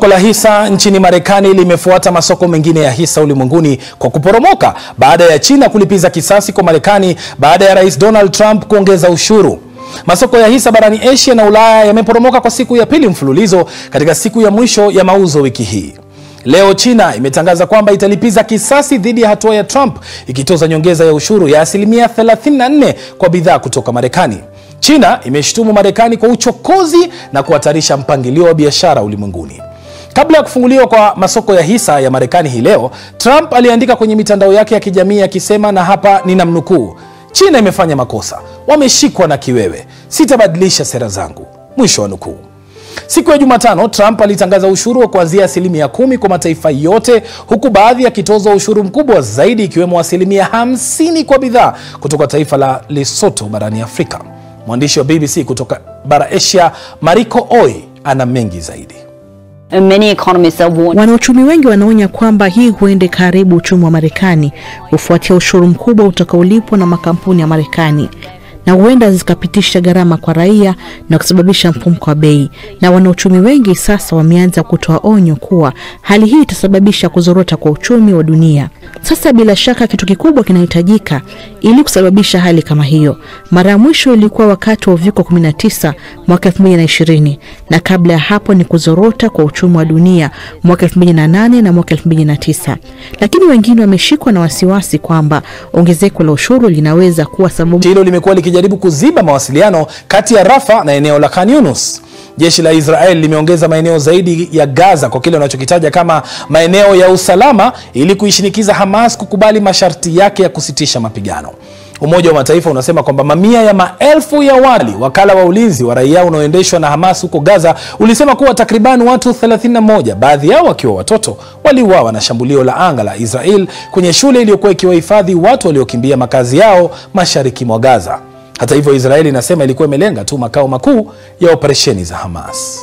Soko la hisa nchini Marekani limefuata masoko mengine ya hisa ulimwenguni kwa kuporomoka baada ya China kulipiza kisasi kwa Marekani baada ya Rais Donald Trump kuongeza ushuru. Masoko ya hisa barani Asia na Ulaya yameporomoka kwa siku ya pili mfululizo katika siku ya mwisho ya mauzo wiki hii. Leo China imetangaza kwamba italipiza kisasi dhidi ya hatua ya Trump, ikitoza nyongeza ya ushuru ya asilimia 34 kwa bidhaa kutoka Marekani. China imeshutumu Marekani kwa uchokozi na kuhatarisha mpangilio wa biashara ulimwenguni. Kabla ya kufunguliwa kwa masoko ya hisa ya Marekani hii leo, Trump aliandika kwenye mitandao yake ya kijamii akisema, na hapa ninamnukuu, "China imefanya makosa, wameshikwa na kiwewe, sitabadilisha sera zangu." Mwisho wa nukuu. Siku ya Jumatano, Trump alitangaza ushuru wa kuanzia asilimia 10 kwa mataifa yote, huku baadhi yakitozwa ushuru mkubwa zaidi, ikiwemo asilimia 50 kwa bidhaa kutoka taifa la Lesotho barani Afrika. Mwandishi wa BBC kutoka bara Asia, Mariko Oi, ana mengi zaidi. Wanauchumi wengi wanaonya kwamba hii huende karibu uchumi wa Marekani kufuatia ushuru mkubwa utakaolipwa na makampuni ya Marekani, na huenda zikapitisha gharama kwa raia na kusababisha mfumuko wa bei. Na wanauchumi wengi sasa wameanza kutoa onyo kuwa hali hii itasababisha kuzorota kwa uchumi wa dunia. Sasa bila shaka kitu kikubwa kinahitajika ili kusababisha hali kama hiyo. Mara ya mwisho ilikuwa wakati wa uviko 19 mwaka 2020, na kabla ya hapo ni kuzorota kwa uchumi wa dunia mwaka 2008 na mwaka 2009. Lakini wengine wameshikwa na wasiwasi kwamba ongezeko la ushuru linaweza kuwa sababu. Hilo limekuwa likijaribu kuziba mawasiliano kati ya Rafah na eneo la Khan Yunus. Jeshi la Israel limeongeza maeneo zaidi ya Gaza kwa kile wanachokitaja kama maeneo ya usalama ili kuishinikiza Hamas kukubali masharti yake ya kusitisha mapigano. Umoja wa Mataifa unasema kwamba mamia ya maelfu ya wakala wa ulinzi wa raia unaoendeshwa na Hamas huko Gaza ulisema kuwa takriban watu 31, baadhi yao wakiwa watoto, waliuawa na shambulio la anga la Israel kwenye shule iliyokuwa ikiwahifadhi watu waliokimbia makazi yao mashariki mwa Gaza. Hata hivyo, Israeli inasema ilikuwa imelenga tu makao makuu ya operesheni za Hamas.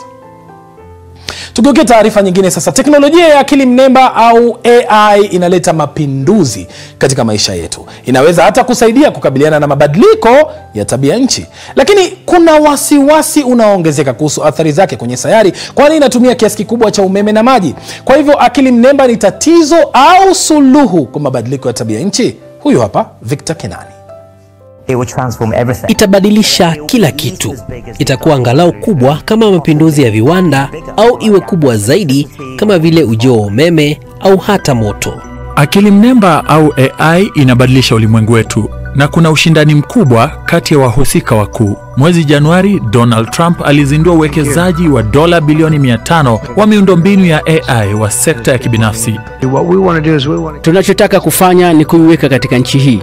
Tugeukie taarifa nyingine sasa. Teknolojia ya akili mnemba au AI inaleta mapinduzi katika maisha yetu. Inaweza hata kusaidia kukabiliana na mabadiliko ya tabia nchi. Lakini kuna wasiwasi unaoongezeka kuhusu athari zake kwenye sayari, kwani inatumia kiasi kikubwa cha umeme na maji. Kwa hivyo akili mnemba ni tatizo au suluhu kwa mabadiliko ya tabia nchi? Huyu hapa Victor Kenani. Itabadilisha kila kitu. Itakuwa angalau kubwa kama mapinduzi ya viwanda, au iwe kubwa zaidi kama vile ujio wa umeme au hata moto. Akili mnemba au AI inabadilisha ulimwengu wetu, na kuna ushindani mkubwa kati ya wahusika wakuu. Mwezi Januari, Donald Trump alizindua uwekezaji wa dola bilioni 500 wa miundombinu ya AI wa sekta ya kibinafsi. Tunachotaka kufanya ni kuiweka katika nchi hii.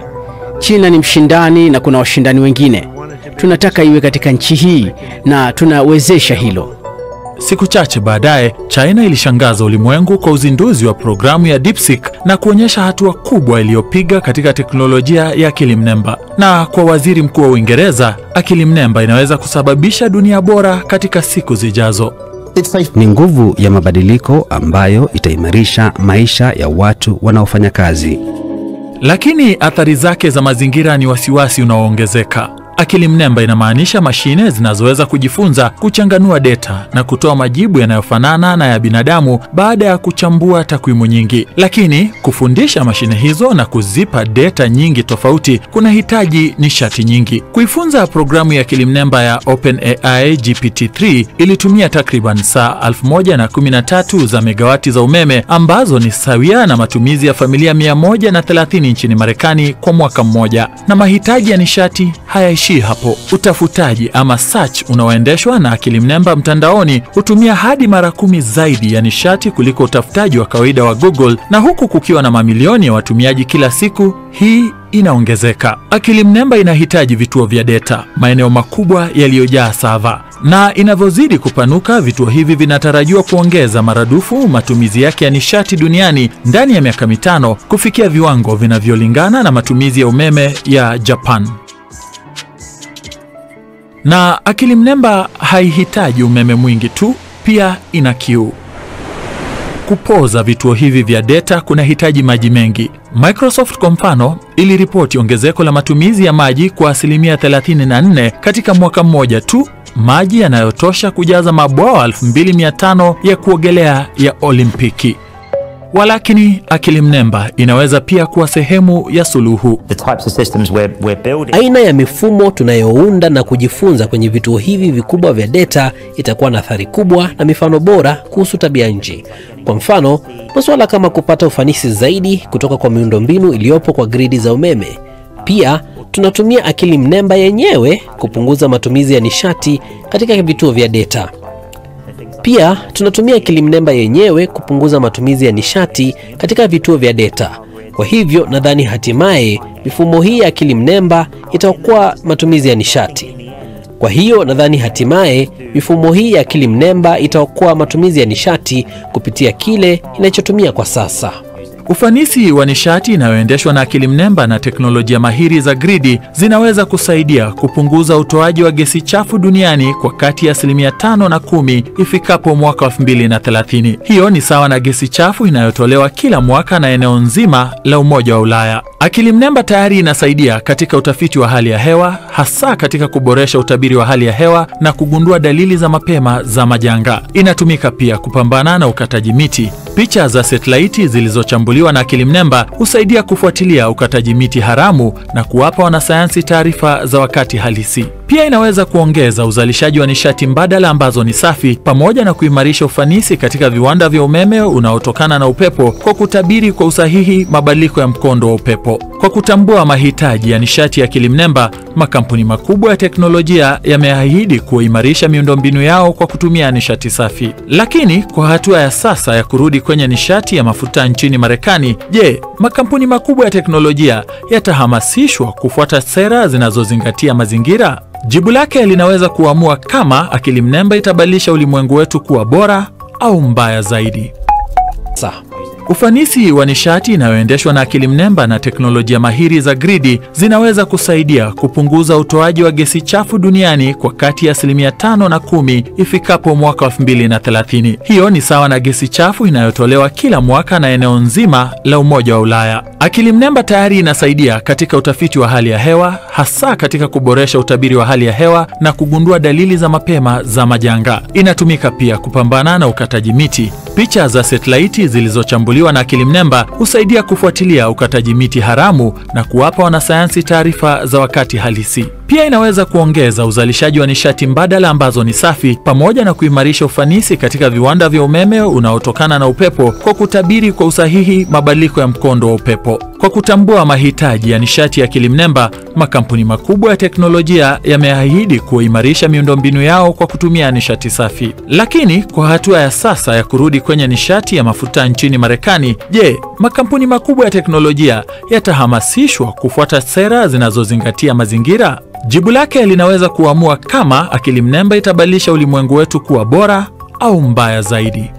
China ni mshindani na kuna washindani wengine. Tunataka iwe katika nchi hii na tunawezesha hilo. Siku chache baadaye, China ilishangaza ulimwengu kwa uzinduzi wa programu ya DeepSeek na kuonyesha hatua kubwa iliyopiga katika teknolojia ya akili mnemba. Na kwa waziri mkuu wa Uingereza, akili mnemba inaweza kusababisha dunia bora katika siku zijazo. Ni nguvu ya mabadiliko ambayo itaimarisha maisha ya watu wanaofanya kazi. Lakini athari zake za mazingira ni wasiwasi unaoongezeka. Akili mnemba inamaanisha mashine zinazoweza kujifunza, kuchanganua data na kutoa majibu yanayofanana na ya binadamu baada ya kuchambua takwimu nyingi. Lakini kufundisha mashine hizo na kuzipa data nyingi tofauti kunahitaji nishati nyingi. Kuifunza programu ya akili mnemba ya OpenAI GPT-3 ilitumia takriban saa 1013 za megawati za umeme, ambazo ni sawia na matumizi ya familia 130 nchini Marekani kwa mwaka mmoja. Na mahitaji ya nishati hayaishi hapo. Utafutaji ama search unaoendeshwa na akili mnemba mtandaoni hutumia hadi mara 10 zaidi ya nishati kuliko utafutaji wa kawaida wa Google, na huku kukiwa na mamilioni ya watumiaji kila siku, hii inaongezeka. Akili mnemba inahitaji vituo vya data, maeneo makubwa yaliyojaa sava, na inavyozidi kupanuka, vituo hivi vinatarajiwa kuongeza maradufu matumizi yake ya nishati duniani ndani ya miaka 5 kufikia viwango vinavyolingana na matumizi ya umeme ya Japan. Na akili mnemba haihitaji umeme mwingi tu, pia ina kiu. Kupoza vituo hivi vya data kunahitaji maji mengi. Microsoft kwa mfano iliripoti ongezeko la matumizi ya maji kwa asilimia 34 katika mwaka mmoja tu maji yanayotosha kujaza mabwawa 2500 ya kuogelea ya Olimpiki. Walakini akili mnemba inaweza pia kuwa sehemu ya suluhu. Aina ya mifumo tunayounda na kujifunza kwenye vituo hivi vikubwa vya data itakuwa na athari kubwa na mifano bora kuhusu tabia nchi. Kwa mfano, masuala kama kupata ufanisi zaidi kutoka kwa miundombinu iliyopo kwa gridi za umeme. Pia tunatumia akili mnemba yenyewe kupunguza matumizi ya nishati katika vituo vya data. Kwa hivyo nadhani hatimaye mifumo hii ya akili mnemba itaokoa matumizi ya nishati kupitia kile inachotumia kwa sasa. Ufanisi wa nishati inayoendeshwa na akili mnemba na teknolojia mahiri za gridi zinaweza kusaidia kupunguza utoaji wa gesi chafu duniani kwa kati ya 5 na 10 ifikapo mwaka 2030. Hiyo ni sawa na gesi chafu inayotolewa kila mwaka na eneo nzima la Umoja wa Ulaya. Akili mnemba tayari inasaidia katika utafiti wa hali ya hewa, hasa katika kuboresha utabiri wa hali ya hewa na kugundua dalili za mapema za majanga. Inatumika pia kupambana na ukataji miti. Picha za satelaiti zilizochambuliwa na akili mnemba husaidia kufuatilia ukataji miti haramu na kuwapa wanasayansi taarifa za wakati halisi. Pia inaweza kuongeza uzalishaji wa nishati mbadala ambazo ni safi, pamoja na kuimarisha ufanisi katika viwanda vya umeme unaotokana na upepo kwa kutabiri kwa usahihi mabadiliko ya mkondo wa upepo. Kwa kutambua mahitaji ya nishati ya akili mnemba, makampuni makubwa ya teknolojia yameahidi kuimarisha miundombinu yao kwa kutumia nishati safi. Lakini kwa hatua ya sasa ya kurudi kwenye nishati ya mafuta nchini Marekani, je, makampuni makubwa ya teknolojia yatahamasishwa kufuata sera zinazozingatia mazingira? Jibu lake linaweza kuamua kama akili mnemba itabadilisha ulimwengu wetu kuwa bora au mbaya zaidi. Ufanisi wa nishati inayoendeshwa na akili mnemba na teknolojia mahiri za gridi zinaweza kusaidia kupunguza utoaji wa gesi chafu duniani kwa kati ya 5 na 10 ifikapo mwaka 2030. Hiyo ni sawa na gesi chafu inayotolewa kila mwaka na eneo nzima la Umoja wa Ulaya. Akili mnemba tayari inasaidia katika utafiti wa hali ya hewa, hasa katika kuboresha utabiri wa hali ya hewa na kugundua dalili za mapema za majanga. Inatumika pia kupambana na ukataji miti. Picha za satelaiti zilizochambuliwa na akili mnemba husaidia kufuatilia ukataji miti haramu na kuwapa wanasayansi taarifa za wakati halisi. Pia inaweza kuongeza uzalishaji wa nishati mbadala ambazo ni safi, pamoja na kuimarisha ufanisi katika viwanda vya umeme unaotokana na upepo kwa kutabiri kwa usahihi mabadiliko ya mkondo wa upepo. Kwa kutambua mahitaji ya nishati ya akili mnemba, makampuni makubwa ya teknolojia yameahidi kuimarisha miundombinu yao kwa kutumia nishati safi. Lakini kwa hatua ya sasa ya kurudi kwenye nishati ya mafuta nchini Marekani, je, makampuni makubwa ya teknolojia yatahamasishwa kufuata sera zinazozingatia mazingira? Jibu lake linaweza kuamua kama akili mnemba itabadilisha ulimwengu wetu kuwa bora au mbaya zaidi.